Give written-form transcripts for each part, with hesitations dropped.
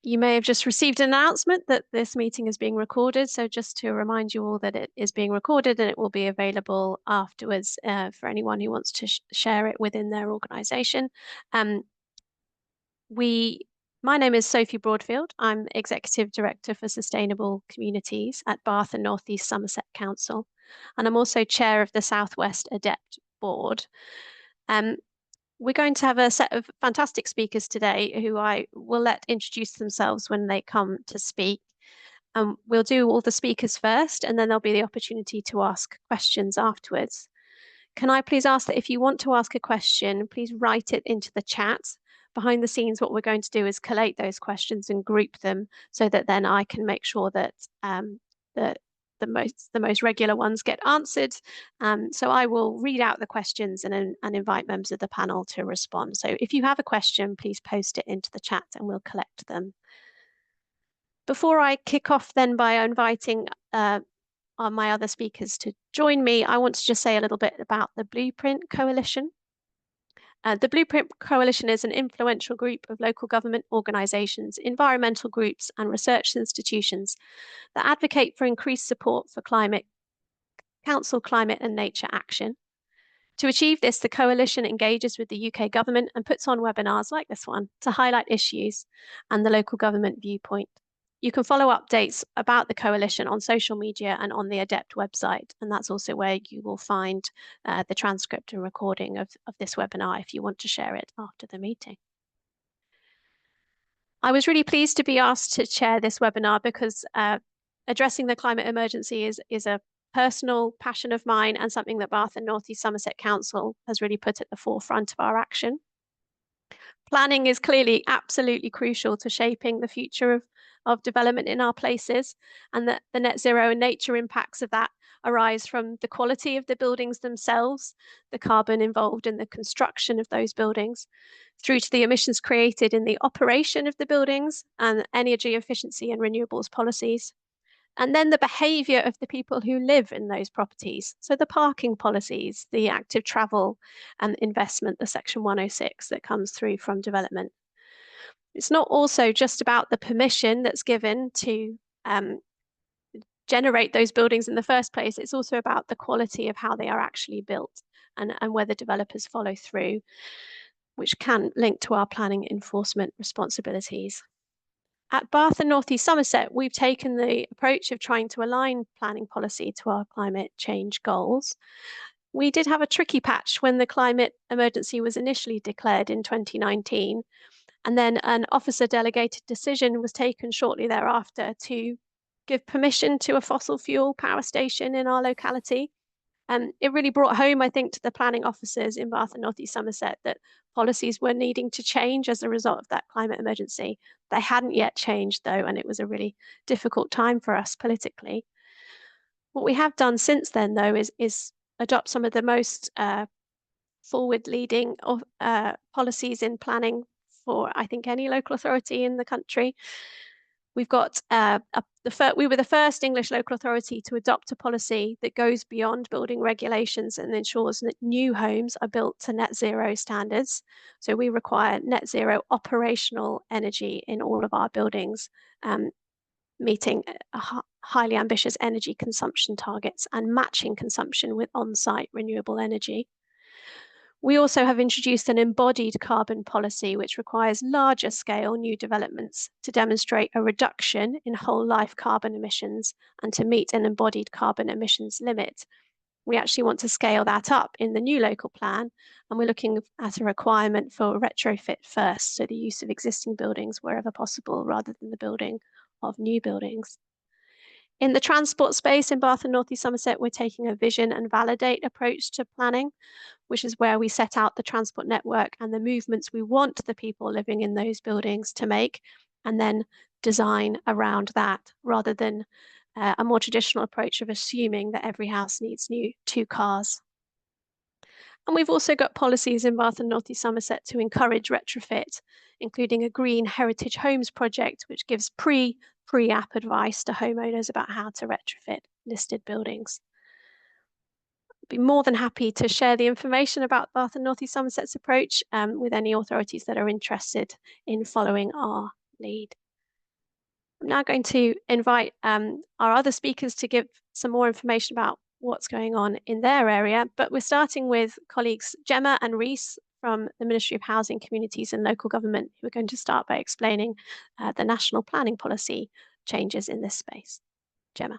You may have just received an announcement that this meeting is being recorded. So just to remind you all that it is being recorded and it will be available afterwards for anyone who wants to share it within their organisation. Um, my name is Sophie Broadfield. I'm Executive Director for Sustainable Communities at Bath and North East Somerset Council. And I'm also Chair of the Southwest Adept Board. We're going to have a set of fantastic speakers today who I will let introduce themselves when they come to speak. We'll do all the speakers first, and then there'll be the opportunity to ask questions afterwards. Can I please ask that if you want to ask a question, please write it into the chat. Behind the scenes, what we're going to do is collate those questions and group them so that then I can make sure that the most regular ones get answered. So I will read out the questions and invite members of the panel to respond. So if you have a question, please post it into the chat and we'll collect them. Before I kick off then by inviting my other speakers to join me, I want to just say a little bit about the Blueprint Coalition. The Blueprint Coalition is an influential group of local government organisations, environmental groups and research institutions that advocate for increased support for council climate and nature action. To achieve this, the coalition engages with the UK government and puts on webinars like this one to highlight issues and the local government viewpoint. You can follow updates about the coalition on social media and on the ADEPT website, and that's also where you will find the transcript and recording of this webinar if you want to share it after the meeting. I was really pleased to be asked to chair this webinar because addressing the climate emergency is a personal passion of mine and something that Bath and North East Somerset Council has really put at the forefront of our action. Planning is clearly absolutely crucial to shaping the future of development in our places, and that the net zero and nature impacts of that arise from the quality of the buildings themselves, the carbon involved in the construction of those buildings, through to the emissions created in the operation of the buildings and energy efficiency and renewables policies. And then the behaviour of the people who live in those properties. So the parking policies, the active travel and investment, the Section 106 that comes through from development. It's not also just about the permission that's given to generate those buildings in the first place. It's also about the quality of how they are actually built and whether developers follow through, which can link to our planning enforcement responsibilities. At Bath and North East Somerset, we've taken the approach of trying to align planning policy to our climate change goals. We did have a tricky patch when the climate emergency was initially declared in 2019, and then an officer delegated decision was taken shortly thereafter to give permission to a fossil fuel power station in our locality. It really brought home, I think, to the planning officers in Bath and North East Somerset that policies were needing to change as a result of that climate emergency. They hadn't yet changed, though, and it was a really difficult time for us politically. What we have done since then, though, is adopt some of the most forward-leading policies in planning for, I think, any local authority in the country. We've got we were the first English local authority to adopt a policy that goes beyond building regulations and ensures that new homes are built to net zero standards. So we require net zero operational energy in all of our buildings, meeting highly ambitious energy consumption targets and matching consumption with on-site renewable energy. We also have introduced an embodied carbon policy, which requires larger scale new developments to demonstrate a reduction in whole life carbon emissions and to meet an embodied carbon emissions limit. We actually want to scale that up in the new local plan, and we're looking at a requirement for retrofit first, so the use of existing buildings wherever possible rather than the building of new buildings. In the transport space in Bath and North East Somerset, we're taking a vision and validate approach to planning, which is where we set out the transport network and the movements we want the people living in those buildings to make, and then design around that, rather than a more traditional approach of assuming that every house needs 2 cars. And we've also got policies in Bath and North East Somerset to encourage retrofit, including a green heritage homes project, which gives pre-app advice to homeowners about how to retrofit listed buildings. I'd be more than happy to share the information about Bath and North East Somerset's approach with any authorities that are interested in following our lead. I'm now going to invite our other speakers to give some more information about what's going on in their area, but we're starting with colleagues Gemma and Reese from the Ministry of Housing, Communities and Local Government, who are going to start by explaining the national planning policy changes in this space. Gemma.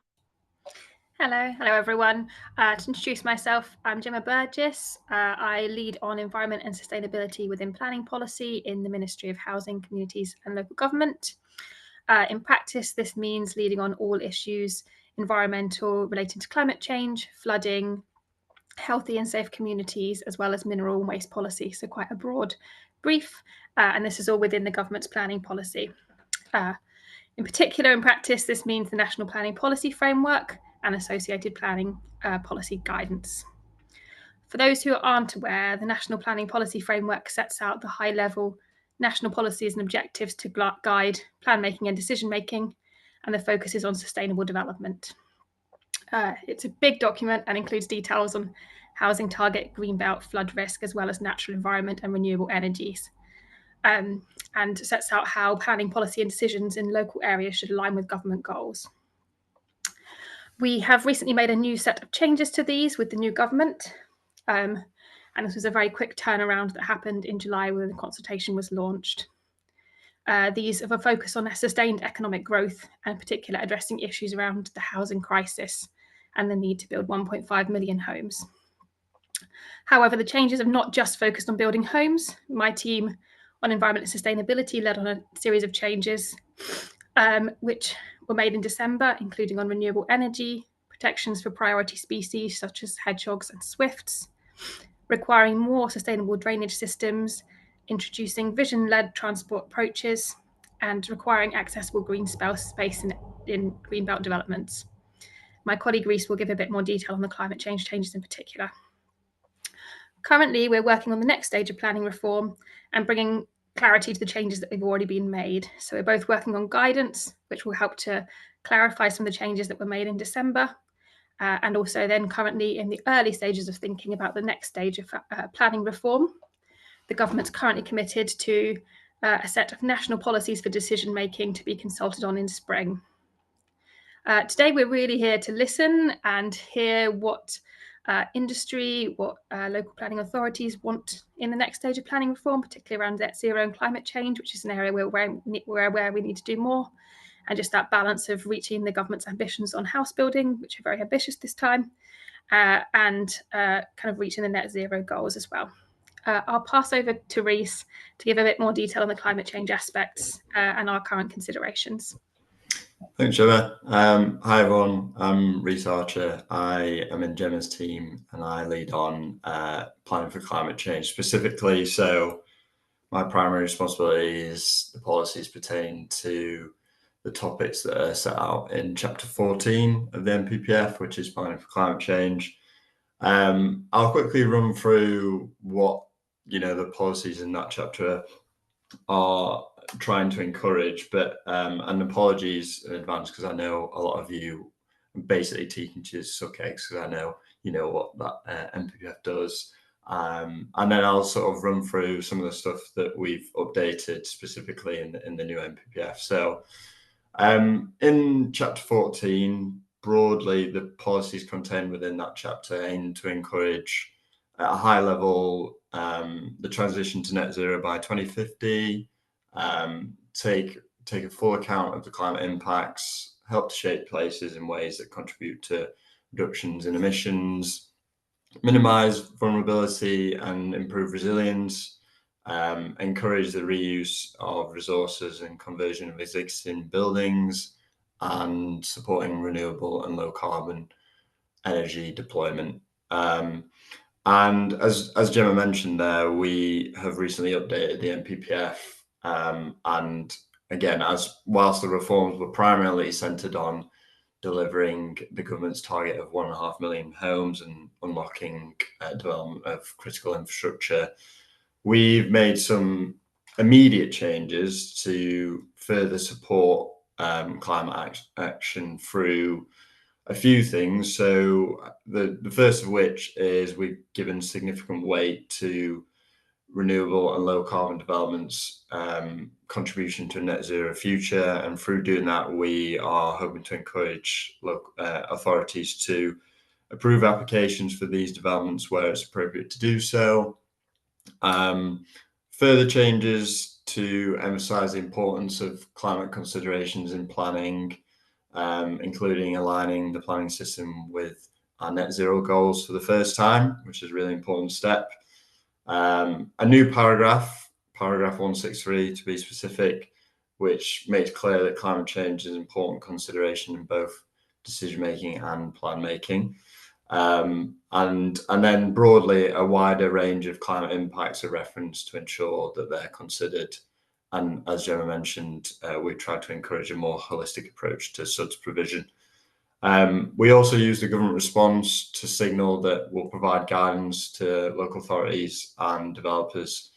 Hello everyone. To introduce myself, I'm Gemma Burgess. I lead on environment and sustainability within planning policy in the Ministry of Housing, Communities and Local Government. In practice, this means leading on all issues environmental relating to climate change, flooding, healthy and safe communities, as well as mineral and waste policy. So quite a broad brief, and this is all within the government's planning policy. In particular, in practice, this means the National Planning Policy Framework and associated planning policy guidance. For those who aren't aware, the National Planning Policy Framework sets out the high-level national policies and objectives to guide plan making and decision making, and the focus is on sustainable development. It's a big document and includes details on housing target, greenbelt, flood risk, as well as natural environment and renewable energies, and sets out how planning policy and decisions in local areas should align with government goals. We have recently made a new set of changes to these with the new government, and this was a very quick turnaround that happened in July when the consultation was launched. These have a focus on sustained economic growth and in particular addressing issues around the housing crisis and the need to build 1.5 million homes. However, the changes have not just focused on building homes. My team on environment and sustainability led on a series of changes which were made in December, including on renewable energy, protections for priority species such as hedgehogs and swifts, requiring more sustainable drainage systems, introducing vision-led transport approaches, and requiring accessible green space in greenbelt developments. My colleague Reese will give a bit more detail on the climate change changes in particular. Currently, we're working on the next stage of planning reform and bringing clarity to the changes that have already been made. So we're both working on guidance, which will help to clarify some of the changes that were made in December, and also then currently in the early stages of thinking about the next stage of planning reform. The government's currently committed to a set of national policies for decision making to be consulted on in spring. Today, we're really here to listen and hear what industry, what local planning authorities want in the next stage of planning reform, particularly around net zero and climate change, which is an area we're aware we need to do more, and just that balance of reaching the government's ambitions on house building, which are very ambitious this time, and kind of reaching the net zero goals as well. I'll pass over to Reese to give a bit more detail on the climate change aspects and our current considerations. Thanks, Gemma. Hi, everyone. I'm Reese Archer. I am in Gemma's team and I lead on planning for climate change specifically. So my primary responsibility is the policies pertaining to the topics that are set out in Chapter 14 of the NPPF, which is planning for climate change. I'll quickly run through what, the policies in that chapter are trying to encourage, but and apologies in advance because I know a lot of you are basically teachers suck eggs because I know what that NPPF does, and then I'll sort of run through some of the stuff that we've updated specifically in the new NPPF. So in Chapter 14, broadly the policies contained within that chapter aim to encourage at a high level the transition to net zero by 2050, take a full account of the climate impacts, help to shape places in ways that contribute to reductions in emissions, minimize vulnerability and improve resilience, encourage the reuse of resources and conversion of existing buildings, and supporting renewable and low carbon energy deployment. And as Gemma mentioned there, we have recently updated the NPPF. And again, whilst the reforms were primarily centred on delivering the government's target of 1.5 million homes and unlocking development of critical infrastructure, we've made some immediate changes to further support climate action through a few things. So the first of which is we've given significant weight to renewable and low carbon developments, contribution to a net zero future. And through doing that, we are hoping to encourage local authorities to approve applications for these developments where it's appropriate to do so. Further changes to emphasize the importance of climate considerations in planning, including aligning the planning system with our net zero goals for the first time, which is a really important step. A new paragraph 163 to be specific, which makes clear that climate change is an important consideration in both decision making and plan making. And then broadly, a wider range of climate impacts are referenced to ensure that they're considered. And as Gemma mentioned, we've tried to encourage a more holistic approach to SUDS provision. We also use the government response to signal that we'll provide guidance to local authorities and developers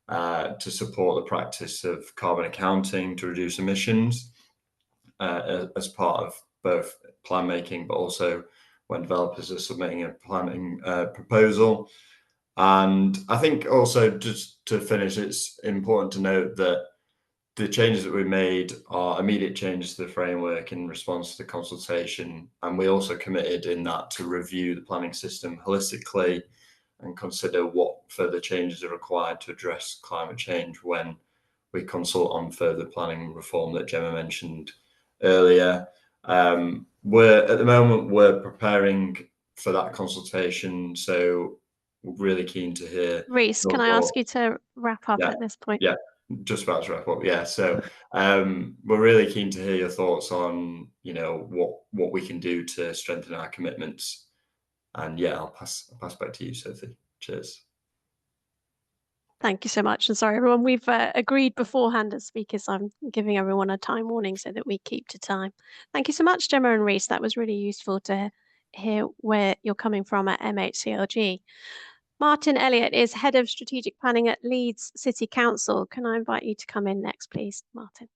to support the practice of carbon accounting to reduce emissions as part of both plan making, but also when developers are submitting a planning proposal. And I think also, just to finish, it's important to note that the changes that we made are immediate changes to the framework in response to the consultation. And we also committed in that to review the planning system holistically and consider what further changes are required to address climate change when we consult on further planning reform that Gemma mentioned earlier. At the moment, we're preparing for that consultation. So we're really keen to hear. Rhys, can I ask you to wrap up at this point? Yeah. Just about to wrap up. Yeah. So we're really keen to hear your thoughts on, what we can do to strengthen our commitments. And yeah, I'll pass back to you, Sophie. Cheers. Thank you so much. And sorry, everyone, we've agreed beforehand as speakers. I'm giving everyone a time warning so that we keep to time. Thank you so much, Gemma and Rhys. That was really useful to hear where you're coming from at MHCLG. Martin Elliott is Head of Strategic Planning at Leeds City Council. Can I invite you to come in next, please, Martin?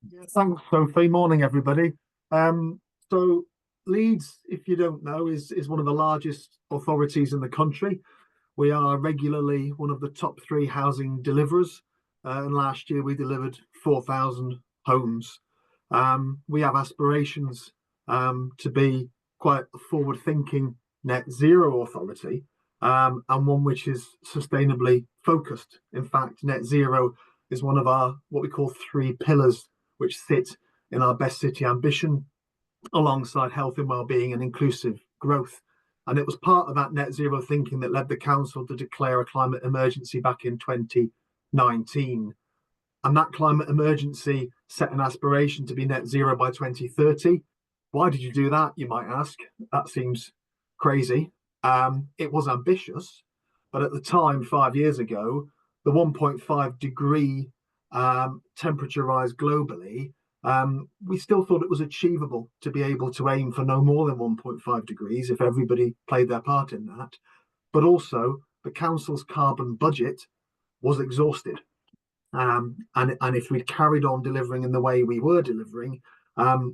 Yeah, thanks, Sophie. Morning, everybody. So Leeds, if you don't know, is one of the largest authorities in the country. We are regularly one of the top 3 housing deliverers. And last year we delivered 4,000 homes. We have aspirations to be quite a forward-thinking net zero authority. And one which is sustainably focused. In fact, net zero is one of our what we call 3 pillars, which sit in our best city ambition, alongside health and wellbeing and inclusive growth. And it was part of that net zero thinking that led the council to declare a climate emergency back in 2019. And that climate emergency set an aspiration to be net zero by 2030. Why did you do that, you might ask? That seems crazy. It was ambitious, but at the time, 5 years ago, the 1.5 degree temperature rise globally, we still thought it was achievable to be able to aim for no more than 1.5 degrees if everybody played their part in that. But also, the council's carbon budget was exhausted. And if we'd carried on delivering in the way we were delivering,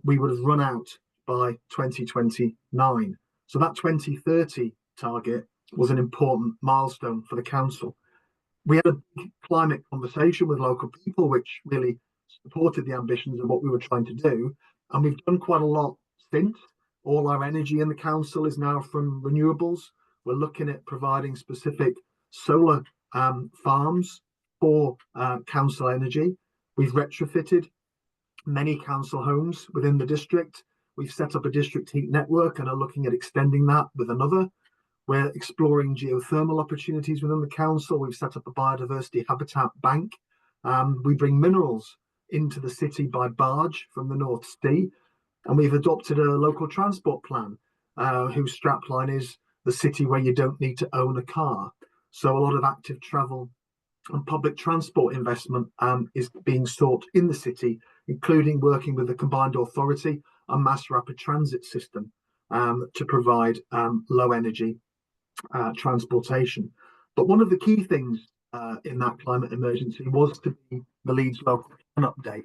we would have run out by 2029. So that 2030 target was an important milestone for the council. We had a climate conversation with local people, which really supported the ambitions of what we were trying to do. And we've done quite a lot since. All our energy in the council is now from renewables. We're looking at providing specific solar farms for council energy. We've retrofitted many council homes within the district. We've set up a district heat network and are looking at extending that with another. We're exploring geothermal opportunities within the council. We've set up a biodiversity habitat bank. We bring minerals into the city by barge from the North Sea. And we've adopted a local transport plan whose strapline is the city where you don't need to own a car. So a lot of active travel and public transport investment is being sought in the city, including working with the combined authority and mass rapid transit system to provide low energy transportation. But one of the key things in that climate emergency was to be the Leeds local plan update.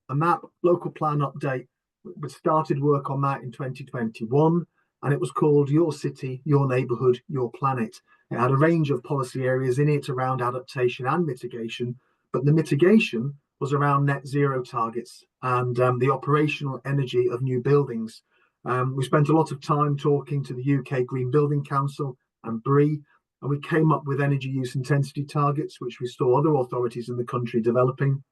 And that local plan update, we started work on that in 2021, and it was called Your City, Your Neighbourhood, Your Planet. It had a range of policy areas in it around adaptation and mitigation, but the mitigation was around net zero targets and the operational energy of new buildings. We spent a lot of time talking to the UK Green Building Council and BRE, and we came up with energy use intensity targets, which we saw other authorities in the country developing.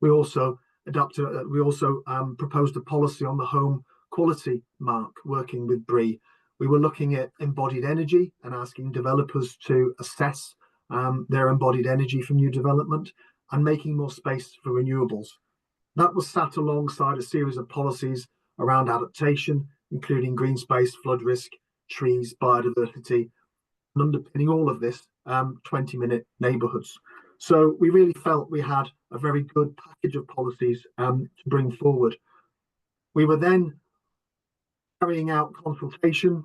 We also proposed a policy on the home quality mark, working with BRE. We were looking at embodied energy and asking developers to assess their embodied energy from new development and making more space for renewables. That was sat alongside a series of policies around adaptation, including green space, flood risk, trees, biodiversity, and underpinning all of this, 20-minute neighbourhoods. So we really felt we had a very good package of policies to bring forward. We were then carrying out consultation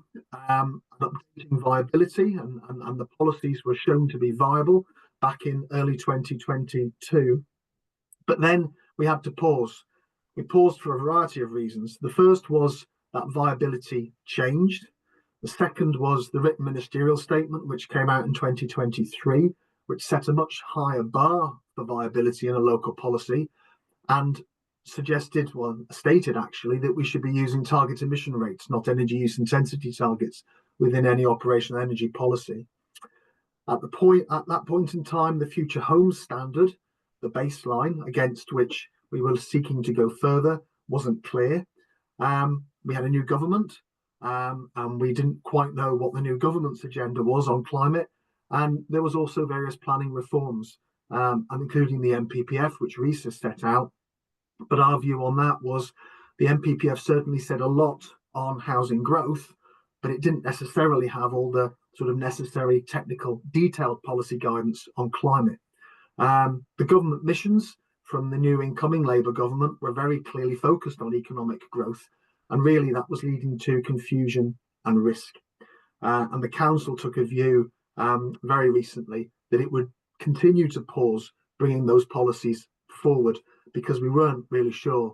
and updating viability, and the policies were shown to be viable back in early 2022. But then we had to pause. We paused for a variety of reasons. The first was that viability changed. The second was the written ministerial statement, which came out in 2023, which set a much higher bar for viability in a local policy and suggested, well, stated actually, that we should be using target emission rates, not energy use intensity targets, within any operational energy policy. At that point in time, the Future Homes Standard, the baseline against which we were seeking to go further, wasn't clear. We had a new government, and we didn't quite know what the new government's agenda was on climate. And there was also various planning reforms, and including the NPPF, which Rhys set out. But our view on that was the NPPF certainly said a lot on housing growth, but it didn't necessarily have all the sort of necessary technical detailed policy guidance on climate. The government missions from the new incoming Labour government were very clearly focused on economic growth, and really that was leading to confusion and risk. And the council took a view very recently that it would continue to pause bringing those policies forward because we weren't really sure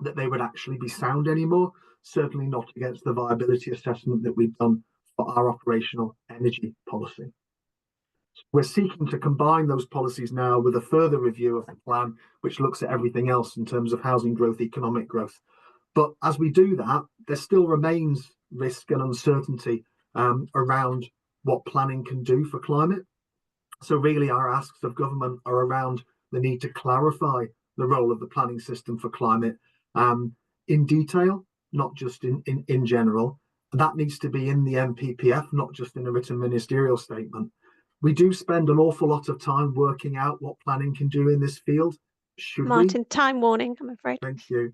that they would actually be sound anymore, certainly not against the viability assessment that we've done for our operational energy policy. We're seeking to combine those policies now with a further review of the plan, which looks at everything else in terms of housing growth, economic growth. But as we do that, there still remains risk and uncertainty around what planning can do for climate. So really our asks of government are around the need to clarify the role of the planning system for climate in detail, not just in general. That needs to be in the NPPF, not just in a written ministerial statement. We do spend an awful lot of time working out what planning can do in this field. Martin, time warning, I'm afraid. Thank you.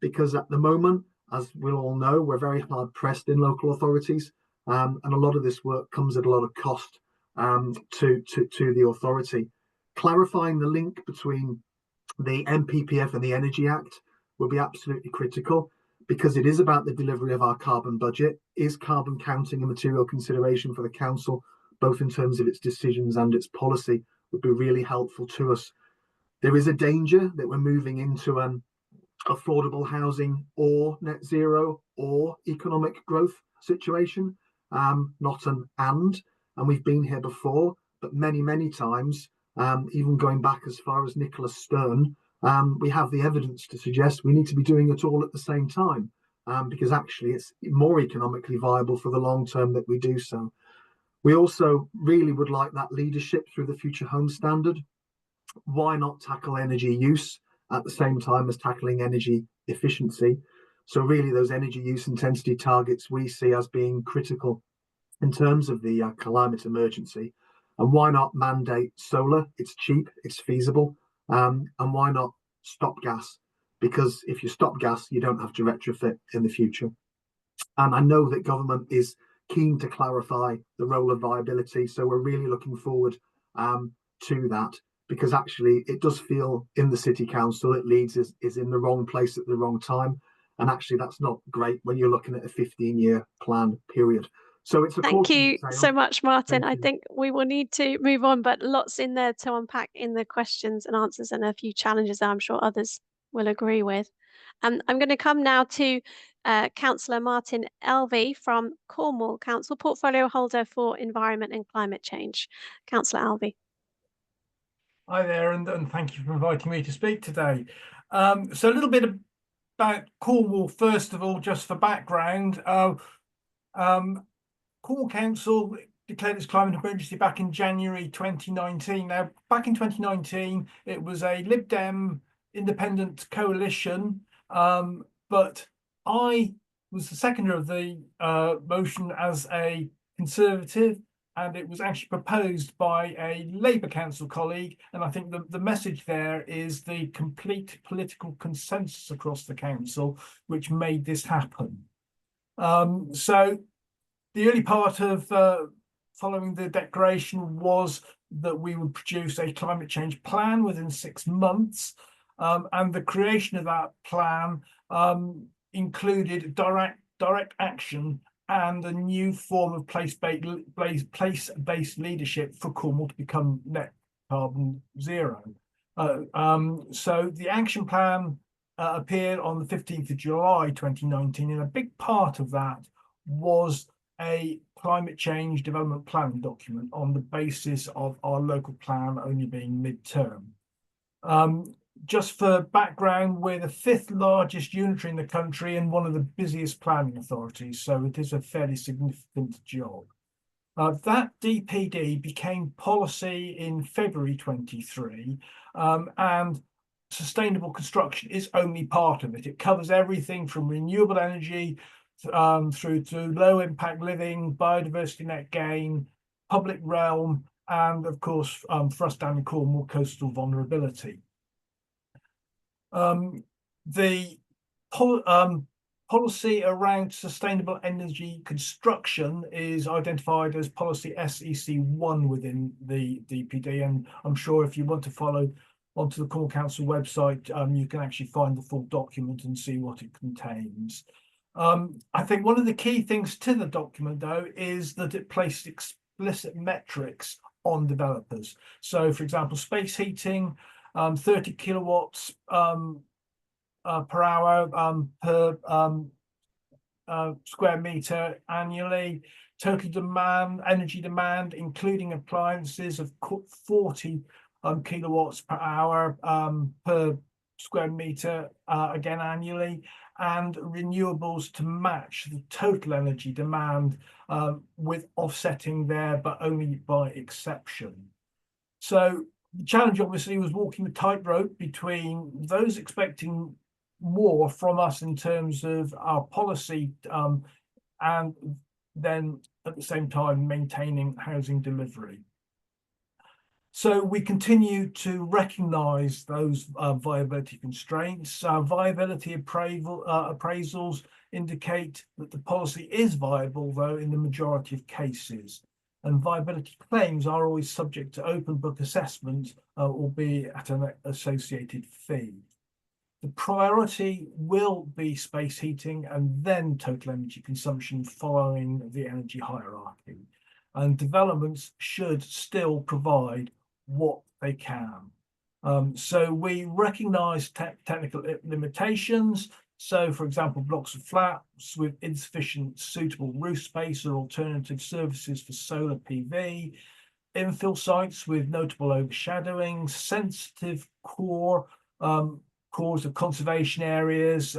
Because at the moment, as we all know, we're very hard pressed in local authorities, and a lot of this work comes at a lot of cost to the authority. Clarifying the link between the NPPF and the Energy Act will be absolutely critical, because it is about the delivery of our carbon budget. Is carbon counting a material consideration for the council, both in terms of its decisions and its policy, would be really helpful to us. There is a danger that we're moving into an affordable housing or net zero or economic growth situation, not an and we've been here before, but many times, even going back as far as Nicholas Stern, we have the evidence to suggest we need to be doing it all at the same time, because actually it's more economically viable for the long term that we do so. We also really would like that leadership through the Future Home Standard. Why not tackle energy use at the same time as tackling energy efficiency? So really those energy use intensity targets we see as being critical in terms of the climate emergency. And why not mandate solar? It's cheap, it's feasible. And why not stop gas? Because if you stop gas, you don't have to retrofit in the future. And I know that government is keen to clarify the role of viability. So we're really looking forward to that, because actually it does feel in the City Council that Leeds is in the wrong place at the wrong time. And actually that's not great when you're looking at a 15-year plan period. So it's a Thank you so much, Martin. I think we will need to move on, but lots in there to unpack in the questions and answers, and a few challenges that I'm sure others will agree with. I'm going to come now to Councillor Martin Elvey from Cornwall Council, portfolio holder for environment and climate change. Councillor Elvey. Hi there, and thank you for inviting me to speak today. So a little bit about Cornwall, first of all, just for background. Cornwall Council declared its climate emergency back in January 2019. Now, back in 2019, it was a Lib Dem independent coalition, but I was the seconder of the motion as a Conservative, and it was actually proposed by a Labour Council colleague. And I think the message there is the complete political consensus across the council, which made this happen. So the early part of following the declaration was that we would produce a climate change plan within 6 months. And the creation of that plan included direct action and a new form of place-based leadership for Cornwall to become net carbon zero. So the action plan appeared on the 15th of July 2019, and a big part of that was a climate change development plan document on the basis of our local plan only being mid-term. Just for background, we're the 5th largest unitary in the country and one of the busiest planning authorities, so it is a fairly significant job. That DPD became policy in February 23, and sustainable construction is only part of it. It covers everything from renewable energy through to low impact living, biodiversity net gain, public realm, and of course, for us down in Cornwall, coastal vulnerability. The policy around sustainable energy construction is identified as policy SEC1 within the DPD, and I'm sure if you want to follow onto the Cornwall Council website, you can actually find the full document and see what it contains. I think one of the key things to the document, though, is that it placed explicit metrics on developers. So, for example, space heating, 30 kilowatts per hour per square meter annually. Total demand, energy demand, including appliances, of 40 kilowatts per hour per square meter, again annually, and renewables to match the total energy demand with offsetting there, but only by exception. So the challenge obviously was walking the tightrope between those expecting more from us in terms of our policy and then at the same time maintaining housing delivery. So we continue to recognise those viability constraints. Viability appraisals indicate that the policy is viable, though, in the majority of cases. And viability claims are always subject to open book assessment, albeit at an associated fee. The priority will be space heating and then total energy consumption following the energy hierarchy. And developments should still provide what they can. So we recognise technical limitations. So, for example, blocks of flats with insufficient suitable roof space or alternative services for solar PV, infill sites with notable overshadowing, sensitive cores of conservation areas,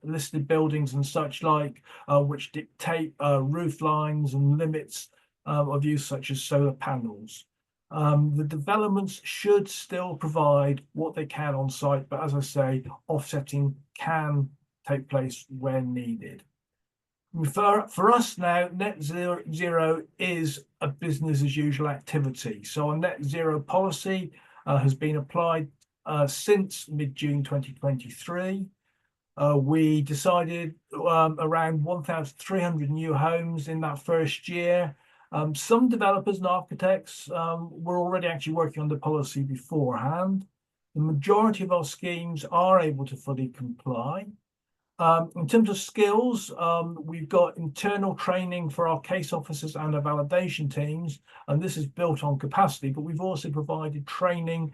listed buildings and such like, which dictate roof lines and limits of use such as solar panels. The developments should still provide what they can on site, but as I say, offsetting can take place when needed. For us now, net zero is a business as usual activity. So our net zero policy has been applied since mid-June 2023. We decided around 1,300 new homes in that first year. Some developers and architects were already actually working on the policy beforehand. The majority of our schemes are able to fully comply. In terms of skills, we've got internal training for our case officers and our validation teams, and this is built on capacity, but we've also provided training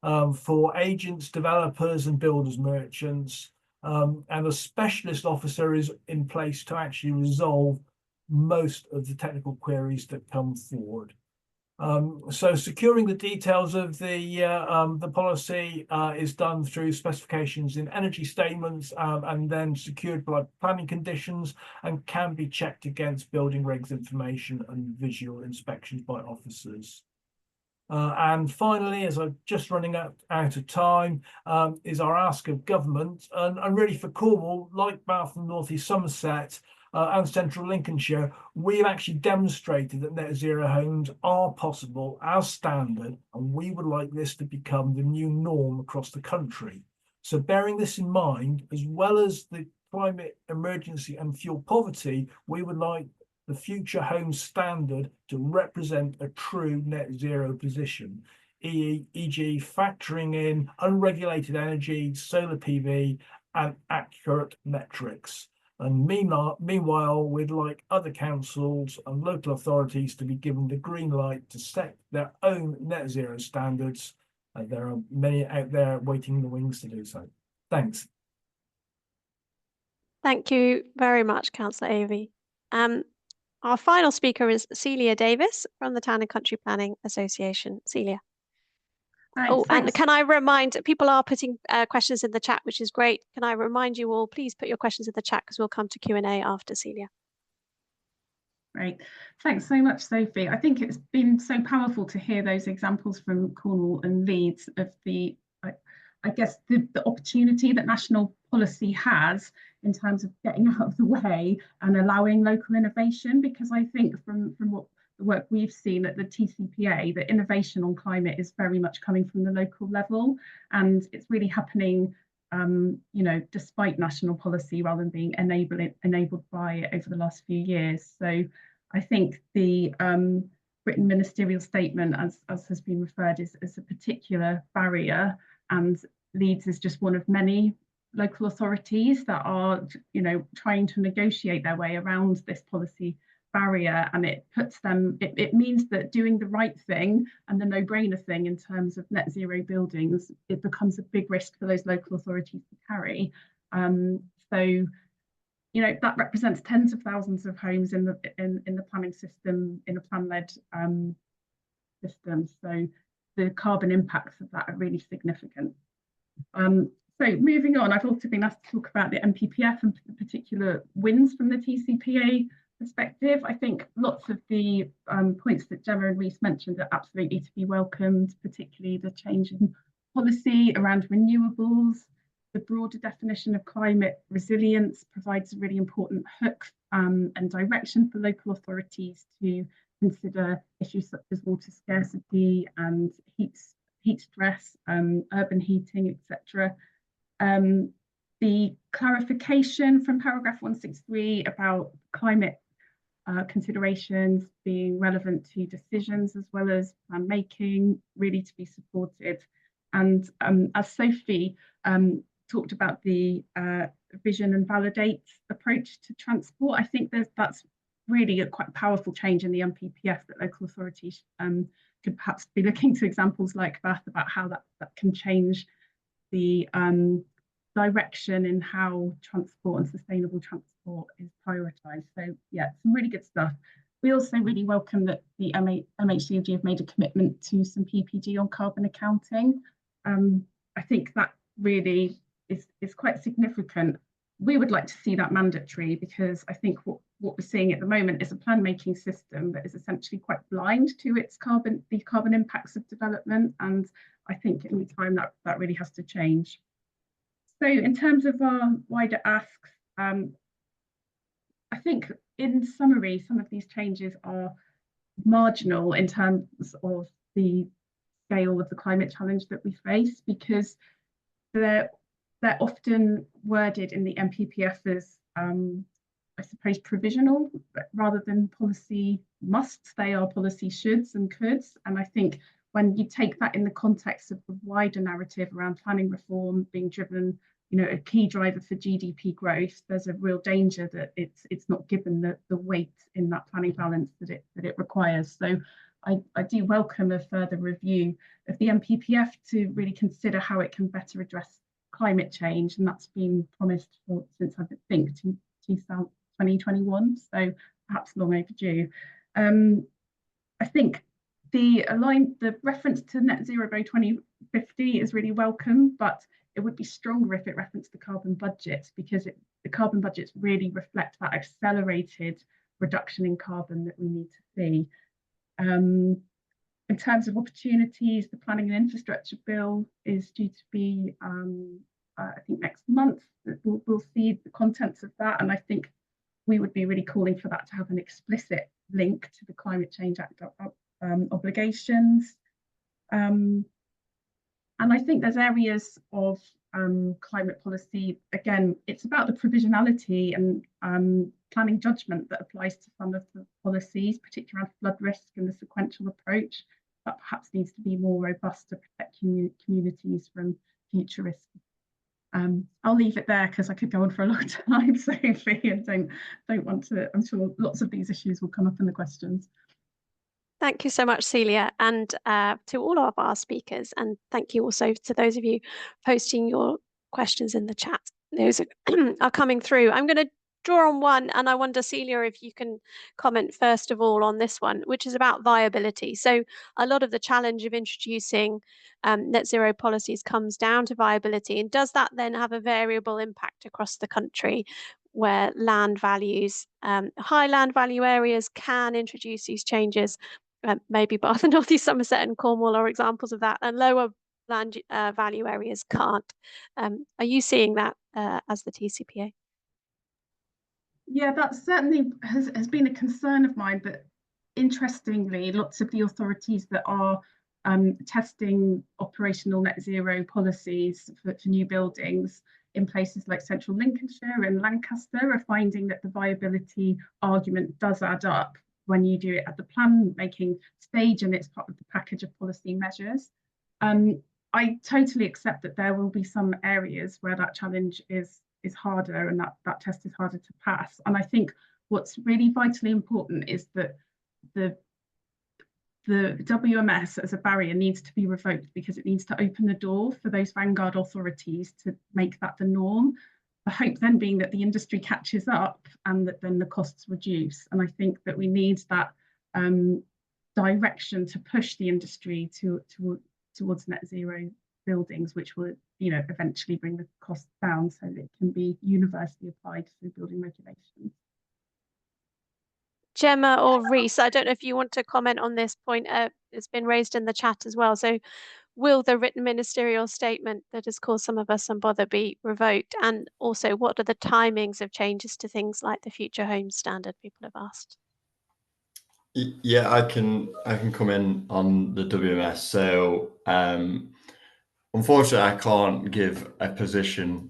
for agents, developers and builders merchants, and a specialist officer is in place to actually resolve most of the technical queries that come forward. So securing the details of the policy is done through specifications in energy statements and then secured by planning conditions, and can be checked against building regs information and visual inspections by officers. And finally, as I'm just running out of time, is our ask of government, and really for Cornwall, like Bath and North East Somerset, and central Lincolnshire, we've actually demonstrated that net zero homes are possible as standard, and we would like this to become the new norm across the country. So bearing this in mind, as well as the climate emergency and fuel poverty, we would like the future home standard to represent a true net zero position, e.g. factoring in unregulated energy, solar PV and accurate metrics. And meanwhile, we'd like other councils and local authorities to be given the green light to set their own net zero standards. And there are many out there waiting in the wings to do so. Thanks. Thank you very much, Councillor Avey. Our final speaker is Celia Davis from the Town and Country Planning Association. Celia. Thanks. And can I remind, people are putting questions in the chat, which is great. Can I remind you all, please put your questions in the chat because we'll come to Q&A after Celia. Great. Thanks so much, Sophie. I think it's been so powerful to hear those examples from Cornwall and Leeds of the, I guess, the opportunity that national policy has in terms of getting out of the way and allowing local innovation, because I think from what the work we've seen at the TCPA, that innovation on climate is very much coming from the local level, and it's really happening, you know, despite national policy rather than being enabled by it over the last few years. So I think the written ministerial statement, as has been referred, is a particular barrier, and Leeds is just one of many local authorities that are, you know, trying to negotiate their way around this policy barrier, and it puts them, it means that doing the right thing and the no-brainer thing in terms of net zero buildings, it becomes a big risk for those local authorities to carry. So, you know, that represents tens of thousands of homes in the planning system, in a plan-led system. So the carbon impacts of that are really significant. So moving on, I've also been asked to talk about the NPPF and the particular wins from the TCPA perspective. I think lots of the points that Gemma and Reece mentioned are absolutely to be welcomed, particularly the change in policy around renewables. The broader definition of climate resilience provides a really important hook and direction for local authorities to consider issues such as water scarcity and heat stress, urban heating, etc. The clarification from paragraph 163 about climate considerations being relevant to decisions as well as plan making, really to be supported. And as Sophie talked about the vision and validate approach to transport, I think that's really a quite powerful change in the NPPF that local authorities could perhaps be looking to examples like Bath about how that can change the direction in how transport and sustainable transport is prioritised. So yeah, some really good stuff. We also really welcome that the MHCFG have made a commitment to some PPG on carbon accounting. I think that really is quite significant. We would like to see that mandatory, because I think what we're seeing at the moment is a plan making system that is essentially quite blind to the carbon impacts of development, and I think in time that really has to change. So in terms of our wider asks, I think in summary, some of these changes are marginal in terms of the scale of the climate challenge that we face, because they're often worded in the NPPF as, I suppose, provisional, rather than policy musts. They are policy shoulds and coulds. And I think when you take that in the context of the wider narrative around planning reform being driven, you know, a key driver for GDP growth, there's a real danger that it's not given the weight in that planning balance that it requires. So I do welcome a further review of the NPPF to really consider how it can better address climate change, and that's been promised since I think 2021, so perhaps long overdue. I think the reference to net zero by 2050 is really welcome, but it would be stronger if it referenced the carbon budget, because the carbon budgets really reflect that accelerated reduction in carbon that we need to see. In terms of opportunities, the Planning and Infrastructure Bill is due to be, I think, next month. We'll see the contents of that, and I think we would be really calling for that to have an explicit link to the Climate Change Act obligations. And I think there's areas of climate policy, again, it's about the provisionality and planning judgment that applies to some of the policies, particularly around flood risk and the sequential approach, that perhaps needs to be more robust to protect communities from future risks. I'll leave it there because I could go on for a long time, Sophie, and don't want to. I'm sure lots of these issues will come up in the questions. Thank you so much, Celia, and to all of our speakers, and thank you also to those of you posting your questions in the chat. Those are coming through. I'm going to draw on one, and I wonder, Celia, if you can comment first of all on this one, which is about viability. So a lot of the challenge of introducing net zero policies comes down to viability, and does that then have a variable impact across the country, where land values, high land value areas can introduce these changes? Maybe Bath and North East Somerset and Cornwall are examples of that, and lower land value areas can't. Are you seeing that as the TCPA? Yeah, that certainly has been a concern of mine, but interestingly, lots of the authorities that are testing operational net zero policies for new buildings in places like central Lincolnshire and Lancaster are finding that the viability argument does add up when you do it at the plan making stage and it's part of the package of policy measures. I totally accept that there will be some areas where that challenge is harder and that test is harder to pass. And I think what's really vitally important is that the WMS as a barrier needs to be revoked, because it needs to open the door for those vanguard authorities to make that the norm. The hope then being that the industry catches up and that then the costs reduce. And I think that we need that direction to push the industry towards net zero buildings, which will, eventually bring the costs down so that it can be universally applied through building regulations. Gemma or Rhys, I don't know if you want to comment on this point. It's been raised in the chat as well. So will the written ministerial statement that has caused some of us some bother be revoked? And also, what are the timings of changes to things like the Future Homes Standard, people have asked? Yeah, I can come in on the WMS. So unfortunately, I can't give a position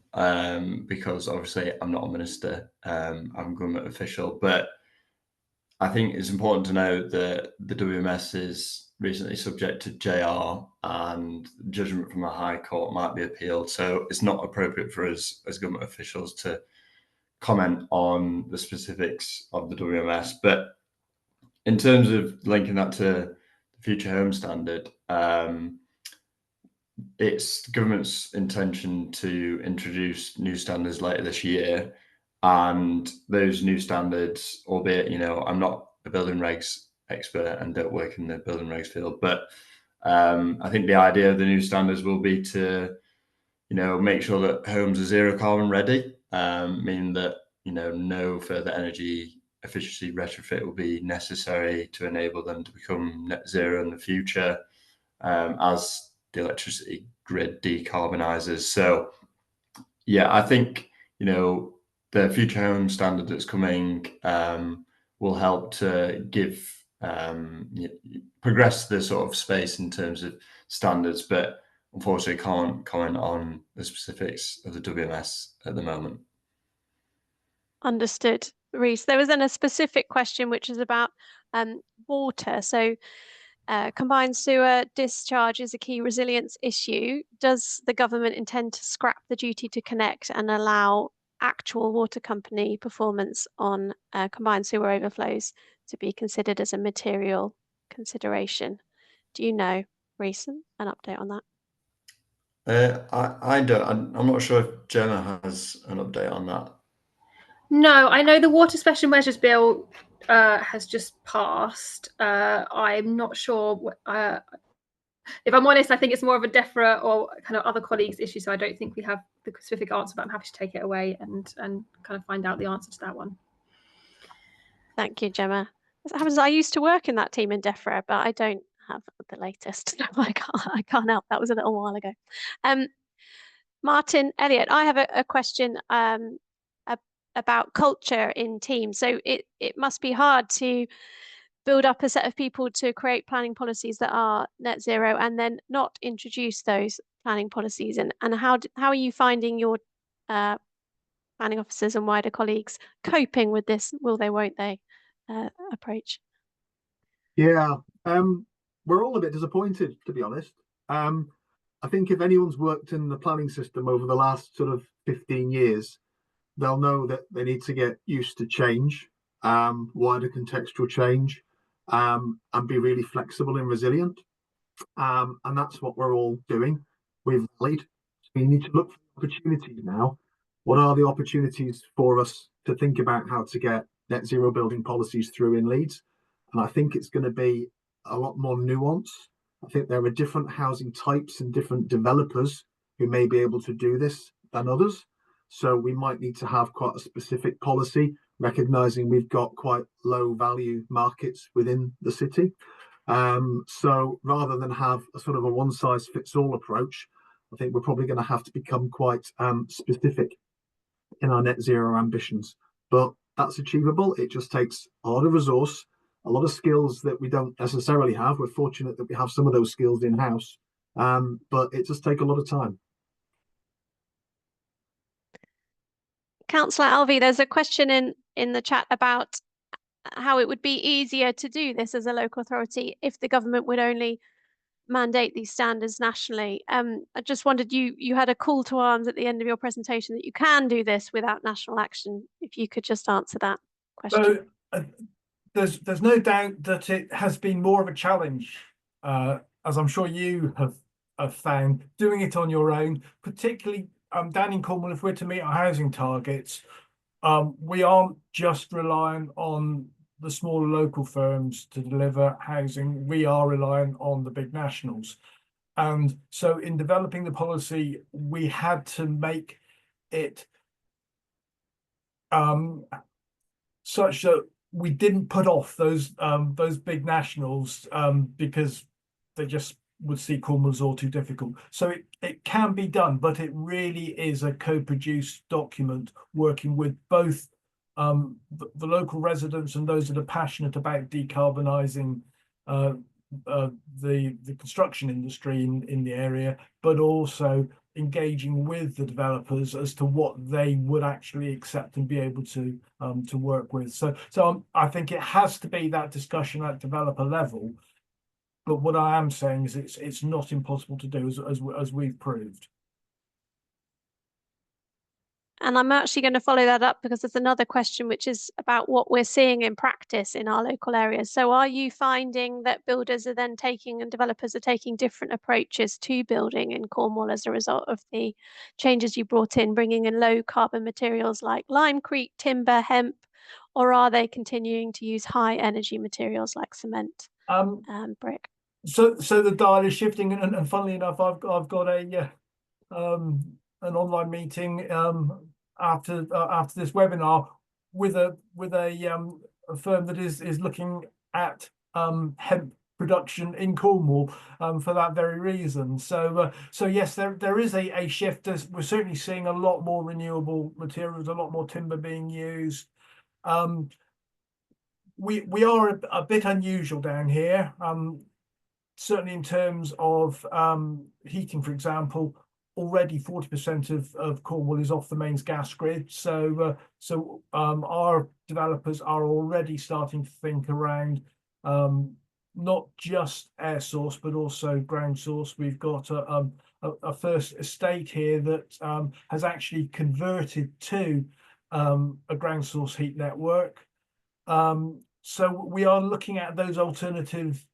because obviously I'm not a minister, I'm a government official, but I think it's important to note that the WMS is recently subject to JR, and judgment from a High Court might be appealed. So it's not appropriate for us as government officials to comment on the specifics of the WMS. But in terms of linking that to the Future Home Standard, it's government's intention to introduce new standards later this year. And those new standards, albeit, I'm not a building regs expert and don't work in the building regs field, but I think the idea of the new standards will be to, make sure that homes are zero carbon ready, meaning that, no further energy efficiency retrofit will be necessary to enable them to become net zero in the future, as the electricity grid decarbonizes. So, yeah, I think, the Future Home Standard that's coming will help to give progress the sort of space in terms of standards, but unfortunately can't comment on the specifics of the WMS at the moment. Understood, Rhys. There was then a specific question which is about water. So combined sewer discharge is a key resilience issue. Does the government intend to scrap the duty to connect and allow actual water company performance on combined sewer overflows to be considered as a material consideration? Do you know, Reece, an update on that? I don't. I'm not sure if Gemma has an update on that. No, I know the Water Special Measures Bill has just passed. I'm not sure. If I'm honest, I think it's more of a DEFRA or kind of other colleagues' issue. So I don't think we have the specific answer, but I'm happy to take it away and kind of find out the answer to that one. Thank you, Gemma. As it happens, I used to work in that team in DEFRA, but I don't have the latest. So I can't help. That was a little while ago. Martin Elliott, I have a question about culture in teams. So it must be hard to build up a set of people to create planning policies that are net zero and then not introduce those planning policies. And how are you finding your planning officers and wider colleagues coping with this will they, won't they approach? Yeah, we're all a bit disappointed, to be honest. I think if anyone's worked in the planning system over the last sort of 15 years, they'll know that they need to get used to change, wider contextual change, and be really flexible and resilient. And that's what we're all doing. We've lead. So we need to look for opportunities now. What are the opportunities for us to think about how to get net zero building policies through in Leeds? And I think it's going to be a lot more nuance. I think there are different housing types and different developers who may be able to do this than others. So we might need to have quite a specific policy, recognizing we've got quite low value markets within the city. So rather than have a sort of a one size fits all approach, I think we're probably going to have to become quite specific in our net zero ambitions. But that's achievable. It just takes a lot of resource, a lot of skills that we don't necessarily have. We're fortunate that we have some of those skills in-house, but it just takes a lot of time. Councillor Alvey, there's a question in the chat about how it would be easier to do this as a local authority if the government would only mandate these standards nationally. I just wondered, you had a call to arms at the end of your presentation that you can do this without national action. If you could just answer that question. So, there's no doubt that it has been more of a challenge, as I'm sure you have found, doing it on your own, particularly down in Cornwall. If we're to meet our housing targets, we aren't just relying on the smaller local firms to deliver housing. We are relying on the big nationals. And so in developing the policy, we had to make it such that we didn't put off those big nationals because they just would see Cornwall as all too difficult. So it can be done, but it really is a co-produced document working with both the local residents and those that are passionate about decarbonising the construction industry in the area, but also engaging with the developers as to what they would actually accept and be able to work with. So I think it has to be that discussion at developer level. But what I am saying is it's not impossible to do, as we've proved. And I'm actually going to follow that up because there's another question which is about what we're seeing in practice in our local areas. So are you finding that builders are then taking and developers are taking different approaches to building in Cornwall as a result of the changes you brought in, bringing in low carbon materials like limecrete, timber, hemp, or are they continuing to use high energy materials like cement and brick? So the dial is shifting, and funnily enough, I've got an online meeting after this webinar with a firm that is looking at hemp production in Cornwall for that very reason. So yes, there is a shift. We're certainly seeing a lot more renewable materials, a lot more timber being used. We are a bit unusual down here, certainly in terms of heating, for example. Already 40% of Cornwall is off the mains gas grid, so our developers are already starting to think around not just air source but also ground source. We've got a first estate here that has actually converted to a ground source heat network. So we are looking at those alternative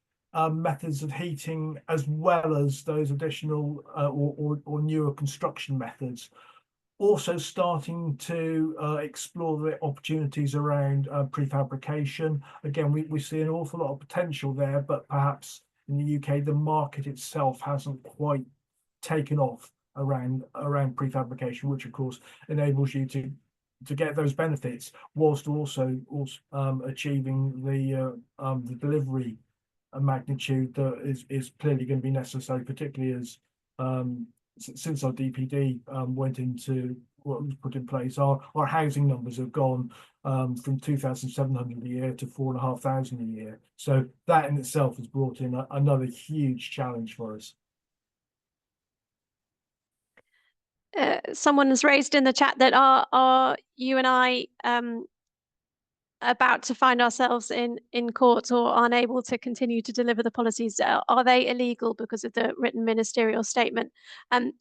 methods of heating, as well as those additional or newer construction methods. Also starting to explore the opportunities around prefabrication. Again, we see an awful lot of potential there, but perhaps in the UK, the market itself hasn't quite taken off around prefabrication, which of course enables you to get those benefits whilst also achieving the delivery magnitude that is clearly going to be necessary, particularly as since our DPD went into what was put in place, our housing numbers have gone from 2,700 a year to 4,500 a year. So that in itself has brought in another huge challenge for us. Someone has raised in the chat that are you and I about to find ourselves in court or unable to continue to deliver the policies? Are they illegal because of the written ministerial statement?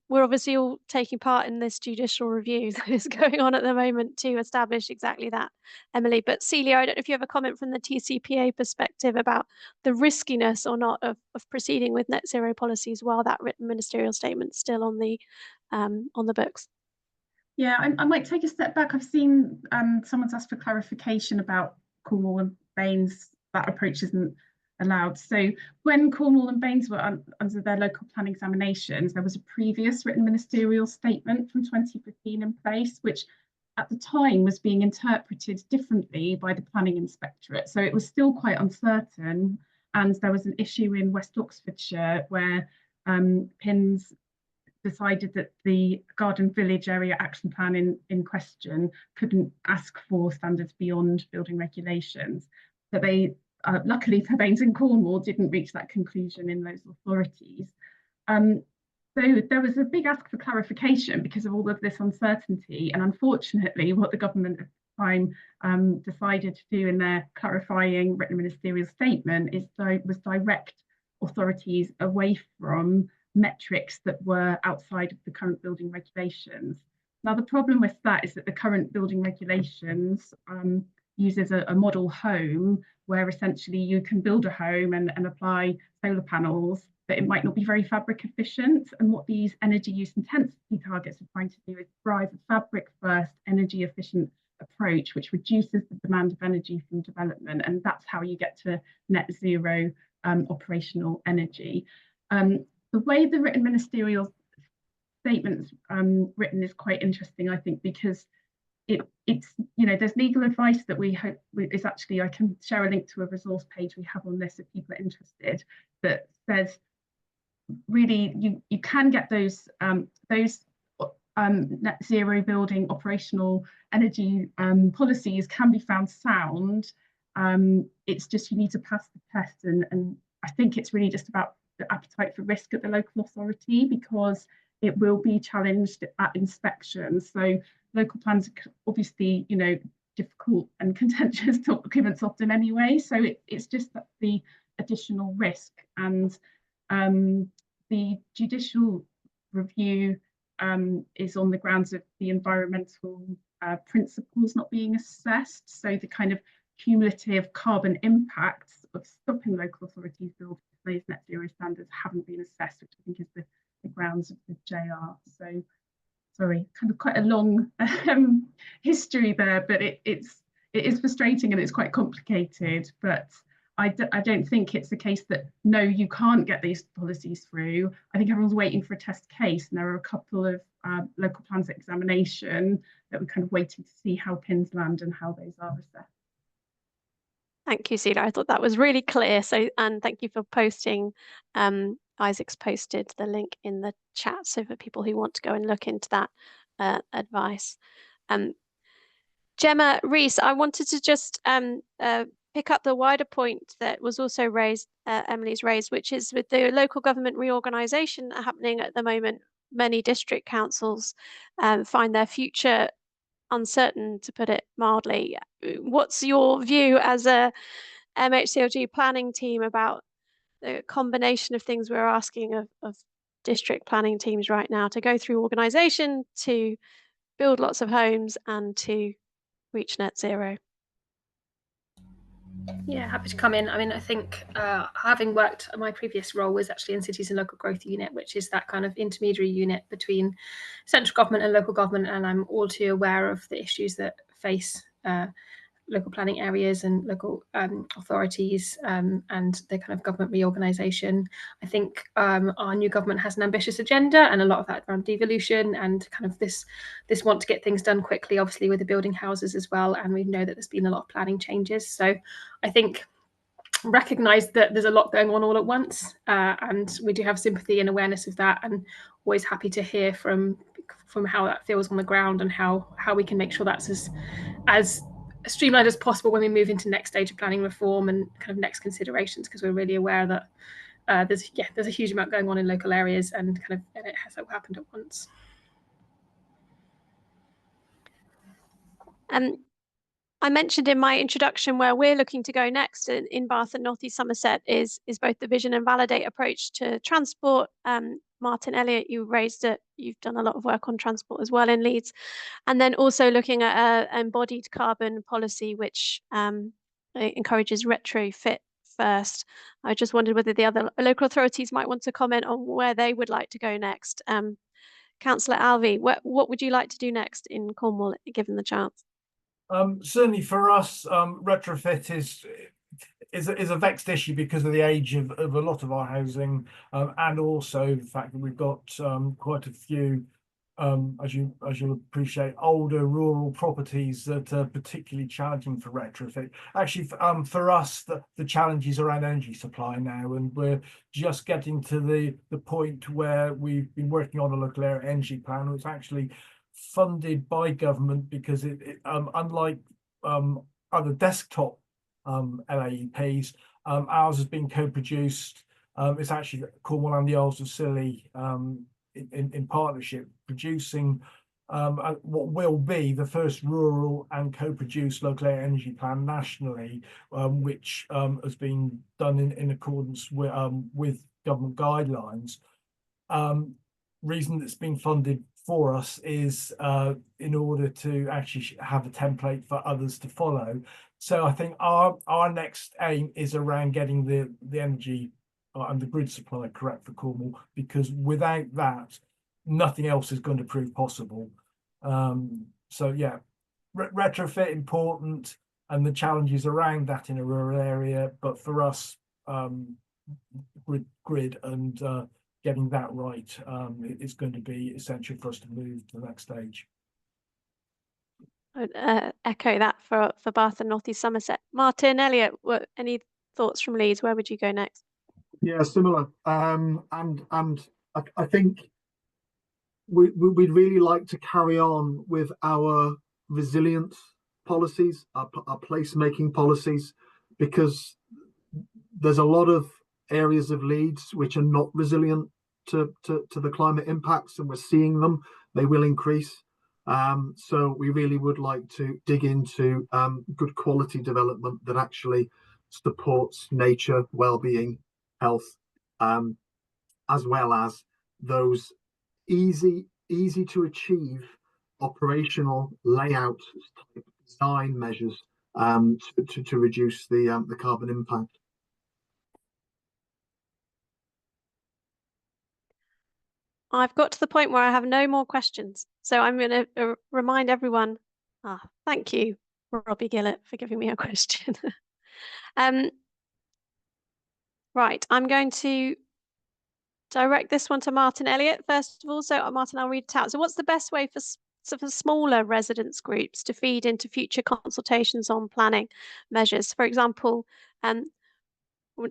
We're obviously all taking part in this judicial review that is going on at the moment to establish exactly that, Emily. But Celia, I don't know if you have a comment from the TCPA perspective about the riskiness or not of proceeding with net zero policies while that written ministerial statement's still on the books. Yeah, I might take a step back. I've seen someone's asked for clarification about Cornwall and Baines. That approach isn't allowed. So when Cornwall and Baines were under their local plan examinations, there was a previous written ministerial statement from 2015 in place, which at the time was being interpreted differently by the planning inspectorate. So it was still quite uncertain. And there was an issue in West Oxfordshire where PINS decided that the Garden Village Area Action Plan in question couldn't ask for standards beyond building regulations. But they, luckily for Baines and Cornwall, didn't reach that conclusion in those authorities. So there was a big ask for clarification because of all of this uncertainty. And unfortunately, what the government at the time decided to do in their clarifying written ministerial statement was direct authorities away from metrics that were outside of the current building regulations. Now, the problem with that is that the current building regulations uses a model home where essentially you can build a home and apply solar panels, but it might not be very fabric efficient. And what these energy use intensity targets are trying to do is drive a fabric first, energy efficient approach, which reduces the demand of energy from development. And that's how you get to net zero operational energy. The way the written ministerial statement's written is quite interesting, I think, because it's, you know, there's legal advice that we hope is actually, I can share a link to a resource page we have on this if people are interested, that says really you can get those net zero building operational energy policies can be found sound. It's just you need to pass the test, and I think it's really just about the appetite for risk at the local authority, because it will be challenged at inspection. So local plans are obviously, you know, difficult and contentious documents often anyway. So it's just that the additional risk, and the judicial review is on the grounds of the environmental principles not being assessed. So the kind of cumulative carbon impacts of stopping local authorities build those net zero standards haven't been assessed, which I think is the grounds of the JR. So sorry, kind of quite a long history there, but it is frustrating and it's quite complicated. But I don't think it's the case that no, you can't get these policies through. I think everyone's waiting for a test case, and there are a couple of local plans examination that we're kind of waiting to see how PINs land and how those are assessed. Thank you, Celia. I thought that was really clear. So, and thank you for posting. Isaac's posted the link in the chat, so for people who want to go and look into that advice. Gemma Rees, I wanted to just pick up the wider point that was also raised, Emily's raised, which is with the local government reorganisation happening at the moment, many district councils find their future uncertain, to put it mildly. What's your view as a MHCLG planning team about the combination of things we're asking of district planning teams right now to go through organisation, to build lots of homes, and to reach net zero? Yeah, happy to come in. I mean, I think having worked, my previous role was actually in Cities and Local Growth Unit, which is that kind of intermediary unit between central government and local government. And I'm all too aware of the issues that face local planning areas and local authorities and the kind of government reorganisation. I think our new government has an ambitious agenda, and a lot of that around devolution and kind of this want to get things done quickly, obviously with the building houses as well. And we know that there's been a lot of planning changes. So I think recognise that there's a lot going on all at once, and we do have sympathy and awareness of that, and always happy to hear from how that feels on the ground and how we can make sure that's as streamlined as possible when we move into next stage of planning reform and kind of next considerations, because we're really aware that there's a huge amount going on in local areas, and it has happened at once. I mentioned in my introduction where we're looking to go next in Bath and North East Somerset is both the vision and validate approach to transport. Martin Elliott, you raised it. You've done a lot of work on transport as well in Leeds, and then also looking at an embodied carbon policy, which encourages retrofit first. I just wondered whether the other local authorities might want to comment on where they would like to go next. Councillor Alvey, what would you like to do next in Cornwall, given the chance? Certainly for us, retrofit is a vexed issue because of the age of a lot of our housing, and also the fact that we've got quite a few, as you'll appreciate, older rural properties that are particularly challenging for retrofit. Actually, for us, the challenge is around energy supply now, and we're just getting to the point where we've been working on a local area energy plan, which actually funded by government, because it unlike other desktop LAEPs, ours has been co-produced. It's actually Cornwall and the Isles of Scilly in partnership, producing what will be the first rural and co-produced local area energy plan nationally, which has been done in accordance with government guidelines. Reason that's been funded for us is in order to actually have a template for others to follow. So I think our next aim is around getting the energy and the grid supply correct for Cornwall, because without that, nothing else is going to prove possible. So yeah, retrofit important, and the challenges around that in a rural area. But for us, grid and getting that right is going to be essential for us to move to the next stage. I'd echo that for Bath and North East Somerset. Martin Elliott, any thoughts from Leeds? Where would you go next? Yeah, similar. And I think we'd really like to carry on with our resilience policies, our placemaking policies, because there's a lot of areas of Leeds which are not resilient to the climate impacts, and we're seeing them. They will increase. So we really would like to dig into good quality development that actually supports nature, well-being, health, as well as those easy to achieve operational layout type design measures to reduce the carbon impact. I've got to the point where I have no more questions, so I'm going to remind everyone. Thank you, Robbie Gillett, for giving me a question. Right, I'm going to direct this one to Martin Elliott first of all. So Martin, I'll read it out. So what's the best way for smaller residents groups to feed into future consultations on planning measures? For example,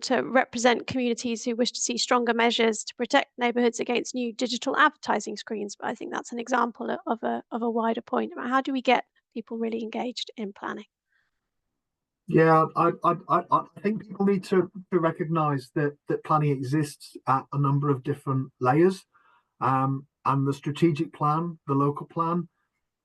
to represent communities who wish to see stronger measures to protect neighbourhoods against new digital advertising screens. But I think that's an example of a wider point about how do we get people really engaged in planning. Yeah, I think people need to recognise that planning exists at a number of different layers, and the strategic plan, the local plan,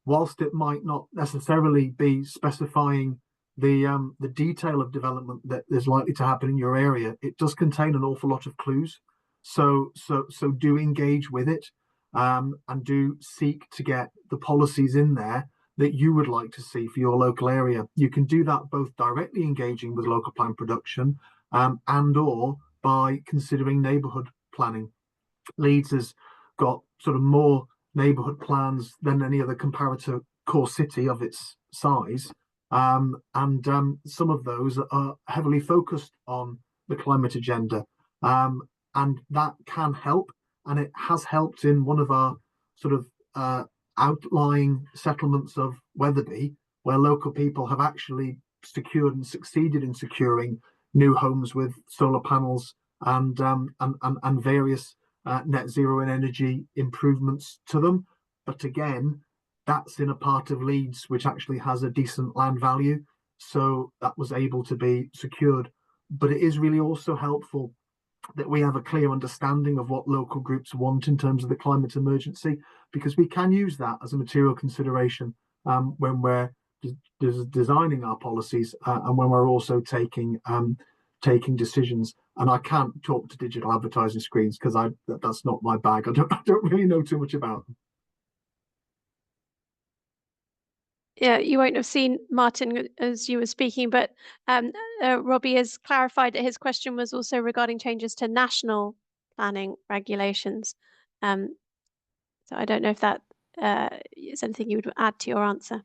whilst it might not necessarily be specifying the detail of development that is likely to happen in your area, it does contain an awful lot of clues. So do engage with it, and do seek to get the policies in there that you would like to see for your local area. You can do that both directly engaging with local plan production and or by considering neighbourhood planning. Leeds has got sort of more neighbourhood plans than any other comparator core city of its size. Some of those are heavily focused on the climate agenda. And that can help, and it has helped in one of our sort of outlying settlements of Wetherby, where local people have actually secured and succeeded in securing new homes with solar panels and various net zero and energy improvements to them. But again, that's in a part of Leeds which actually has a decent land value, so that was able to be secured. But it is really also helpful that we have a clear understanding of what local groups want in terms of the climate emergency, because we can use that as a material consideration when we're designing our policies and when we're also taking decisions. And I can't talk to digital advertising screens because that's not my bag. I don't really know too much about them. Yeah, you won't have seen Martin as you were speaking, but Robbie has clarified that his question was also regarding changes to national planning regulations. So I don't know if that is anything you would add to your answer.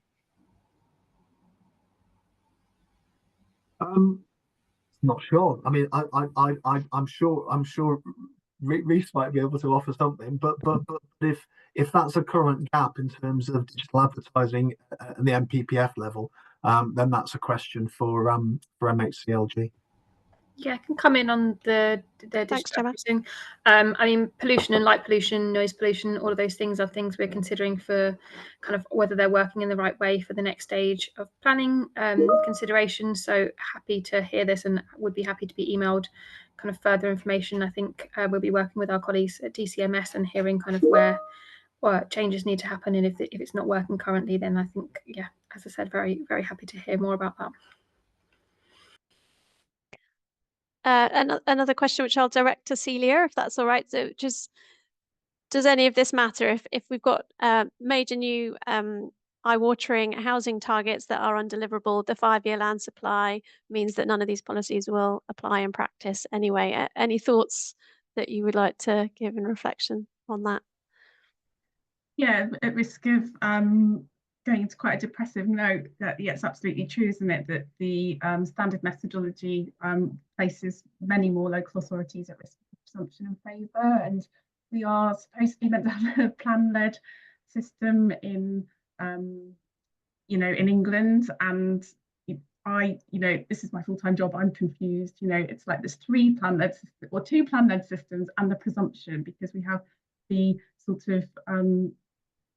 Not sure. I mean, I'm sure Reece might be able to offer something, but if that's a current gap in terms of digital advertising at the NPPF level, then that's a question for MHCLG. Yeah, I can come in on the Thanks, digital Gemma. advertising. I mean, pollution and light pollution, noise pollution, all of those things are things we're considering for kind of whether they're working in the right way for the next stage of planning consideration. So happy to hear this and would be happy to be emailed kind of further information. I think we'll be working with our colleagues at DCMS and hearing kind of where changes need to happen. And if it's not working currently, then I think, yeah, as I said, very, very happy to hear more about that. Another question which I'll direct to Celia, if that's all right. So just, does any of this matter if we've got major new eye-watering housing targets that are undeliverable? The 5-year land supply means that none of these policies will apply in practice anyway. Any thoughts that you would like to give in reflection on that? Yeah, at risk of going into quite a depressive note, that yeah, it's absolutely true, isn't it, that the standard methodology places many more local authorities at risk of presumption in favour, and we are supposed to be meant to have a plan-led system in in England, and this is my full-time job. I'm confused. It's like there's 3 plan-led or 2 plan-led systems and the presumption, because we have the sort of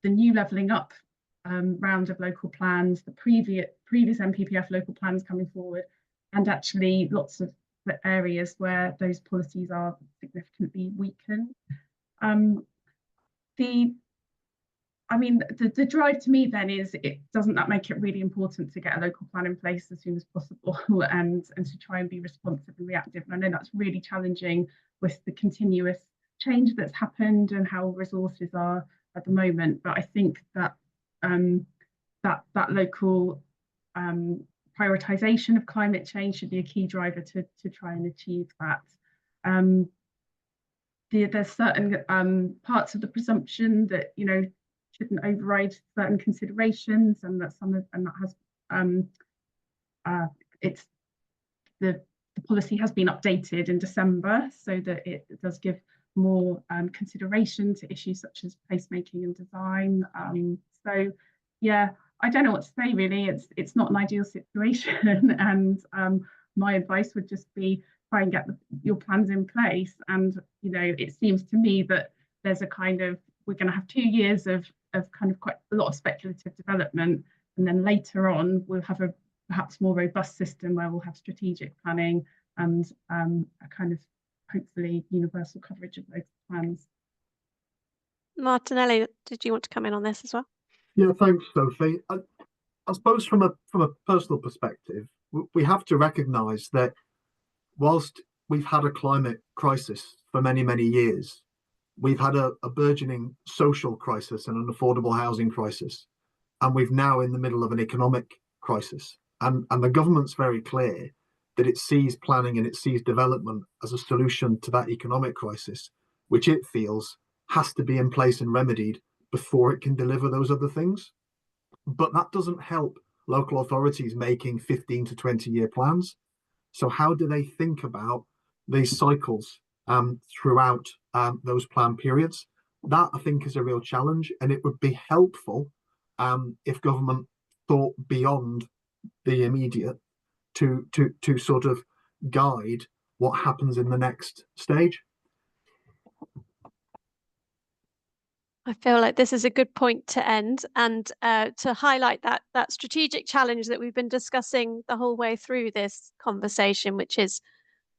the new levelling up round of local plans, the previous NPPF local plans coming forward, and actually lots of the areas where those policies are significantly weakened. The drive to me then is, doesn't that make it really important to get a local plan in place as soon as possible and to try and be responsive and reactive? And I know that's really challenging with the continuous change that's happened and how resources are at the moment. But I think that that local prioritisation of climate change should be a key driver to try and achieve that. There's certain parts of the presumption that shouldn't override certain considerations, and that the policy has been updated in December so that it does give more consideration to issues such as placemaking and design. So yeah, I don't know what to say really. It's not an ideal situation, and my advice would just be try and get your plans in place. And it seems to me that there's a kind of, we're going to have 2 years of kind of quite a lot of speculative development, and then later on we'll have a perhaps more robust system where we'll have strategic planning and a kind of hopefully universal coverage of those plans. Martinelli, did you want to come in on this as well? Yeah, thanks, Sophie. I suppose from a personal perspective, we have to recognise that whilst we've had a climate crisis for many, many years, we've had a burgeoning social crisis and an affordable housing crisis. and we've now in the middle of an economic crisis. And the government's very clear that it sees planning and it sees development as a solution to that economic crisis, which it feels has to be in place and remedied before it can deliver those other things. But that doesn't help local authorities making 15 to 20-year plans. So how do they think about these cycles throughout those plan periods? That, I think, is a real challenge, and it would be helpful if government thought beyond the immediate to sort of guide what happens in the next stage. I feel like this is a good point to end, and to highlight that strategic challenge that we've been discussing the whole way through this conversation, which is,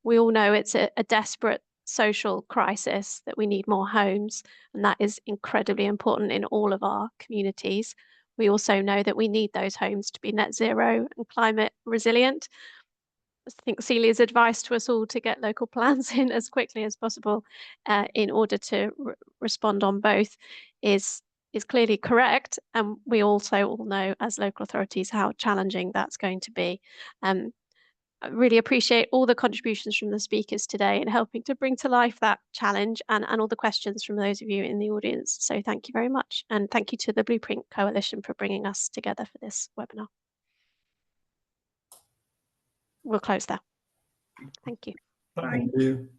we all know it's a desperate social crisis, that we need more homes, and that is incredibly important in all of our communities. We also know that we need those homes to be net zero and climate resilient. I think Celia's advice to us all to get local plans in as quickly as possible in order to respond on both is clearly correct. And we also all know as local authorities how challenging that's going to be. I really appreciate all the contributions from the speakers today in helping to bring to life that challenge, and all the questions from those of you in the audience. So thank you very much. And thank you to the Blueprint Coalition for bringing us together for this webinar. We'll close there. Thank you. Thank Thank you.